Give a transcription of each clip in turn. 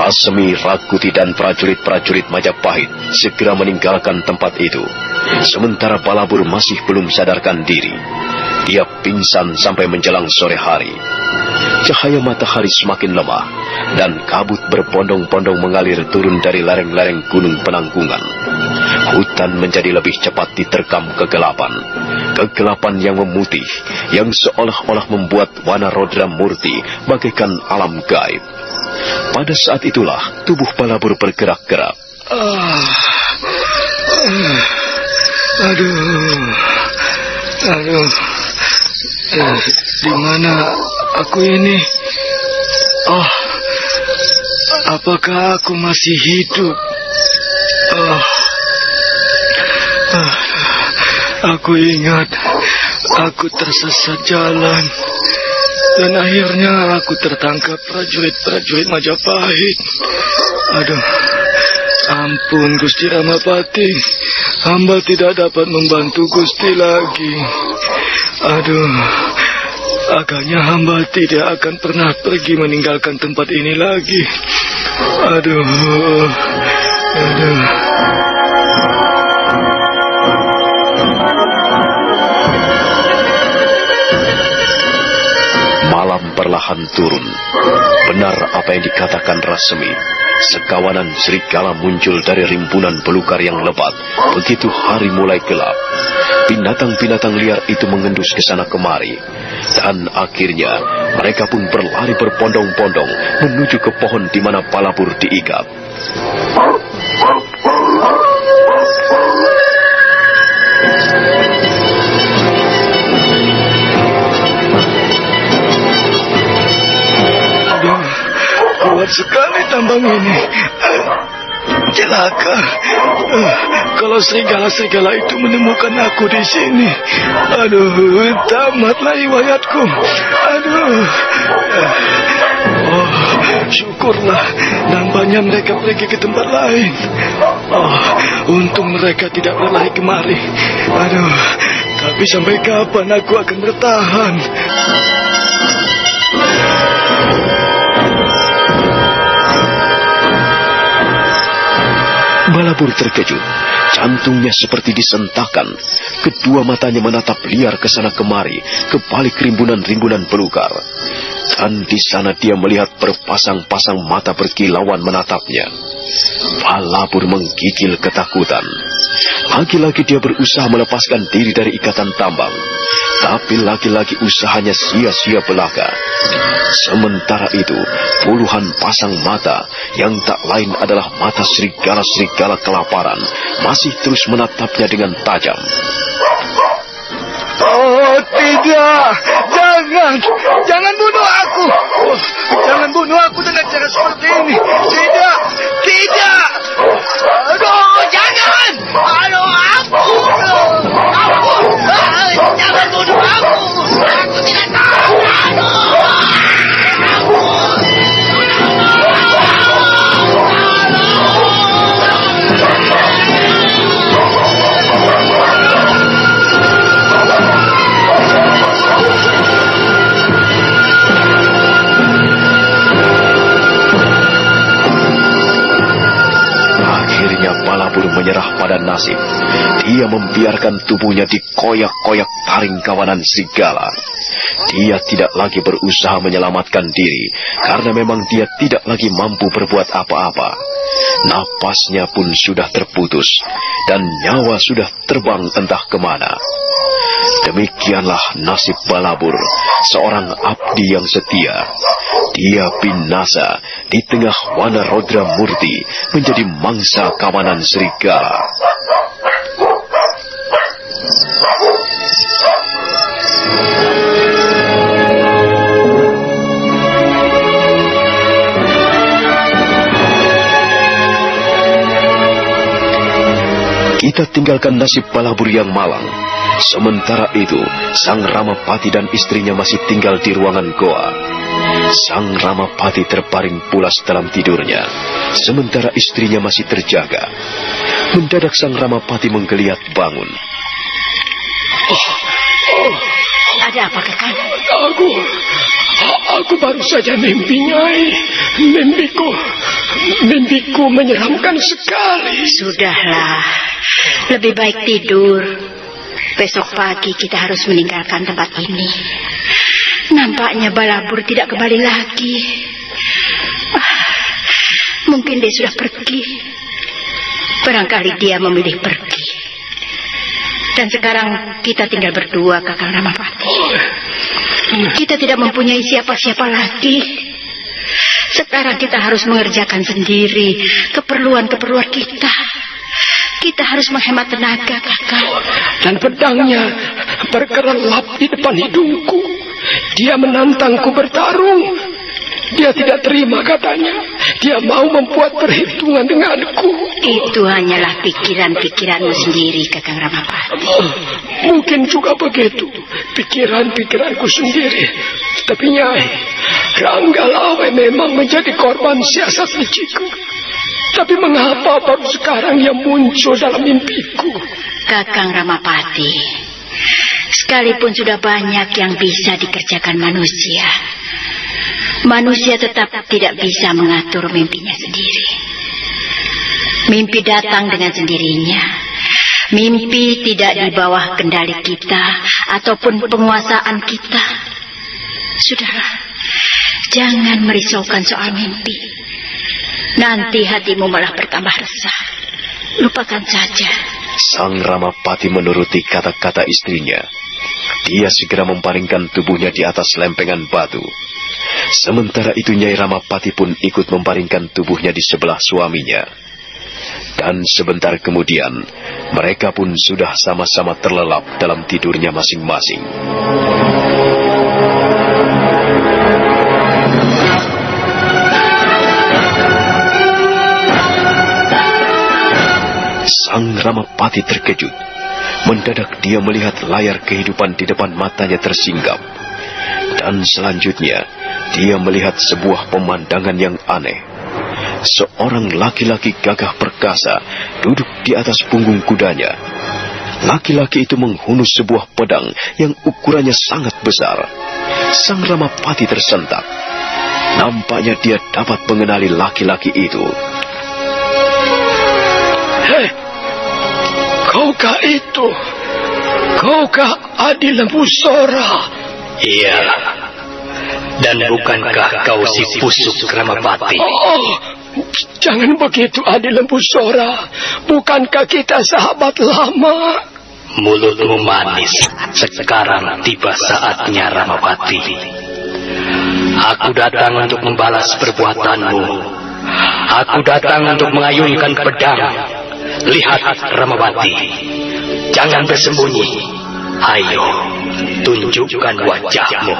Rasemi, Rakuti dan prajurit-prajurit Majapahit segera meninggalkan tempat itu. Sementara Balabur masih belum sadarkan diri. Dia pingsan sampai menjelang sore hari. Cahaya matahari semakin lemah dan kabut berbondong-bondong mengalir turun dari lereng-lereng gunung penanggungan. Hutan menjadi lebih cepat diterkam kegelapan. Kegelapan yang memutih, yang seolah-olah membuat Wanarodra Murti bagaikan alam gaib. Pada saat itulah tubuh Balabur bergerak-gerak. Aduh. Di mana aku ini? Apakah aku masih hidup? Aku ingat aku tersesat jalan dan akhirnya aku tertangkap prajurit-prajurit Majapahit. Ampun Gusti Ramapati, hamba tidak dapat membantu Gusti lagi. Agaknya hamba tidak akan pernah pergi meninggalkan tempat ini lagi. Malam perlahan turun. Benar apa yang dikatakan Rasemi. Sekawanan serigala muncul dari rimbunan belukar yang lebat. Begitu hari mulai gelap, binatang-binatang liar itu mengendus ke sana kemari. Dan akhirnya mereka pun berlari berbondong-bondong menuju ke pohon di mana Balabur diikat. Kuat sekali tambang ini. Celaka. Kalau serigala-serigala itu menemukan aku di sini. Tamatlah riwayatku. Syukurlah nampaknya mereka pergi ke tempat lain. Untung mereka tidak berlari kemari. Tapi sampai kapan aku akan bertahan? Balabur terkejut, jantungnya seperti disentakkan. Kedua matanya menatap liar ke sana kemari, ke balik rimbunan-rimbunan belukar. Dan di sana dia melihat berpasang-pasang mata berkilauan menatapnya. Balabur menggigil ketakutan. Lagi-lagi dia berusaha melepaskan diri dari ikatan tambang. Tapi lagi-lagi usahanya sia-sia belaka. Sementara itu, puluhan pasang mata yang tak lain adalah mata serigala-serigala kelaparan masih terus menatapnya dengan tajam. Tidak, jangan bunuh aku. Jangan bunuh aku dengan cara seperti ini. Tidak. Jangan. Ampun. Jangan bunuh aku. Aku tidak tahu. Balabur menyerah pada nasib. Dia membiarkan tubuhnya dikoyak-koyak taring kawanan serigala. Dia tidak lagi berusaha menyelamatkan diri, karena memang dia tidak lagi mampu berbuat apa-apa. Napasnya pun sudah terputus, dan nyawa sudah terbang entah kemana. Demikianlah nasib Balabur, seorang abdi yang setia. Dia binasa di tengah Wanarodra Murti menjadi mangsa kawanan serigala. Kita tinggalkan nasib Balabur yang malang. Sementara itu, Sang Ramapati dan istrinya masih tinggal di ruangan goa. Sang Ramapati terbaring pulas dalam tidurnya, sementara istrinya masih terjaga. Mendadak Sang Ramapati menggeliat bangun. Ada apa, Kakang? Aku baru saja mimpi, Nyai. Mimpiku menyeramkan sekali. Sudahlah, lebih baik tidur. Besok pagi kita harus meninggalkan tempat ini. Nampaknya Balabur tidak kembali lagi. Mungkin dia sudah pergi. Barangkali dia memilih pergi. Dan sekarang kita tinggal berdua, Kakang Ramapati. Kita tidak mempunyai siapa-siapa lagi. Sekarang kita harus mengerjakan sendiri keperluan-keperluan kita. Kita harus menghemat tenaga, Kakang. Dan pedangnya berkerelap di depan hidungku. Dia menantangku bertarung. Dia tidak terima katanya. Dia mau membuat perhitungan denganku. Itu hanyalah pikiran-pikiranmu sendiri, Kakang Ramapati. Mungkin juga begitu. Pikiran-pikiranku sendiri. Tapi Nyai, Ranggalawe memang menjadi korban siasat liciku. Tapi mengapa baru sekarang ia muncul dalam mimpiku? Kakang Ramapati, sekalipun sudah banyak yang bisa dikerjakan manusia, manusia tetap tidak bisa mengatur mimpinya sendiri. Mimpi datang dengan sendirinya. Mimpi tidak di bawah kendali kita ataupun penguasaan kita. Sudahlah, jangan merisaukan soal mimpi. Nanti hatimu malah bertambah resah. Lupakan saja. Sang Ramapati menuruti kata-kata istrinya. Dia segera membaringkan tubuhnya di atas lempengan batu. Sementara itu Nyai Ramapati pun ikut membaringkan tubuhnya di sebelah suaminya. Dan sebentar kemudian, mereka pun sudah sama-sama terlelap dalam tidurnya masing-masing. Sang Ramapati terkejut. Mendadak dia melihat layar kehidupan di depan matanya tersinggap. Dan selanjutnya, dia melihat sebuah pemandangan yang aneh. Seorang laki-laki gagah perkasa duduk di atas punggung kudanya. Laki-laki itu menghunus sebuah pedang yang ukurannya sangat besar. Sang Ramapati tersentak. Nampaknya dia dapat mengenali laki-laki itu. Hei, kaukah itu? Kaukah Adi Lembu Sora? Iya. Dan bukankah kau si busuk Ramapati? Jangan begitu, Adi Lembu Sora. Bukankah kita sahabat lama? Mulutmu manis. Sekarang tiba saatnya, Ramapati. Aku datang untuk membalas perbuatanmu. Aku datang untuk mengayunkan pedang. Lihat, Ramapati. Jangan bersembunyi. Ayo, tunjukkan wajahmu.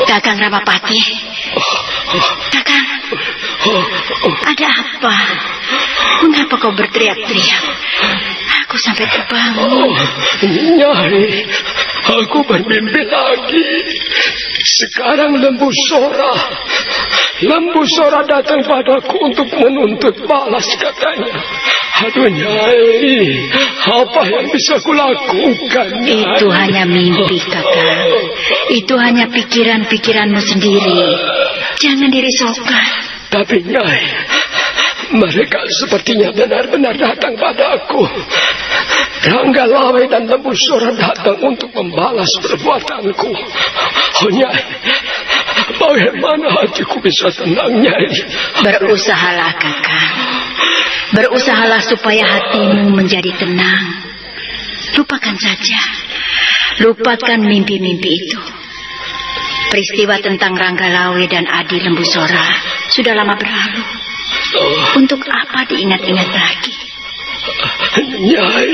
Kakang Ramapati. Kakang, ada apa? Mengapa kau berteriak-teriak? Aku sampai terbangun. Nyai, aku bermimpi lagi. Sekarang Lembu Sora datang padaku untuk menuntut balas katanya. Aduh Nyai, apa yang bisa kulakukan? Nyai? Itu hanya mimpi, Kakang. Itu hanya pikiran-pikiranmu sendiri. Jangan dirisaukan. Tapi Nyai, mereka sepertinya benar-benar datang padaku. Ranggalawe dan Lembu Sora datang untuk membalas perbuatanku. Oh Nyai, bagaimana hatiku bisa tenang, Nyai? Berusahalah, Kakang. Berusahalah supaya hatimu menjadi tenang. Lupakan saja. Lupakan mimpi-mimpi itu. Peristiwa tentang Ranggalawe dan Adi Lembu Sora sudah lama berlalu. Untuk apa diingat-ingat lagi? Nyai,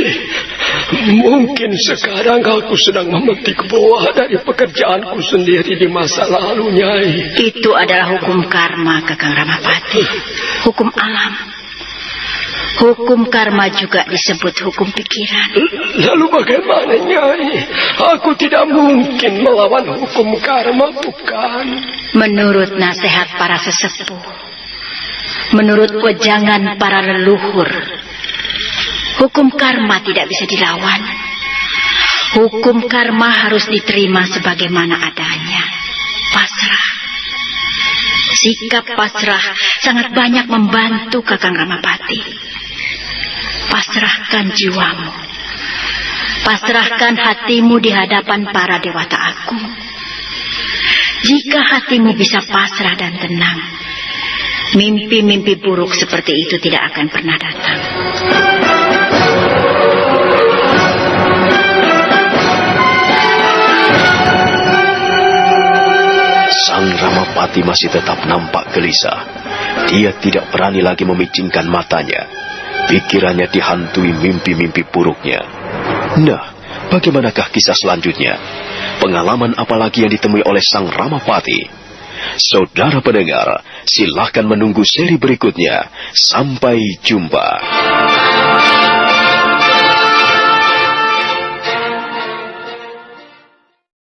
mungkin sekarang aku sedang memetik buah dari pekerjaanku sendiri di masa lalu, Nyai. Itu adalah hukum karma, Kakang Ramapati. Hukum alam. Hukum karma juga disebut hukum pikiran. Lalu bagaimana, Nyai? Aku tidak mungkin melawan hukum karma, bukan? Menurut nasihat para sesepuh, menurut wejangan para leluhur, hukum karma tidak bisa dilawan. Hukum karma harus diterima sebagaimana adanya. Pasrah. Sikap pasrah sangat banyak membantu Kakang Ramapati. Pasrahkan jiwamu. Pasrahkan hatimu di hadapan para dewata agung. Jika hatimu bisa pasrah dan tenang, mimpi-mimpi buruk seperti itu tidak akan pernah datang. Sang Ramapati masih tetap nampak gelisah. Dia tidak berani lagi memicingkan matanya. Pikirannya dihantui mimpi-mimpi buruknya. Nah, bagaimanakah kisah selanjutnya? Pengalaman apa lagi yang ditemui oleh Sang Ramapati? Saudara pendengar, silahkan menunggu seri berikutnya. Sampai jumpa.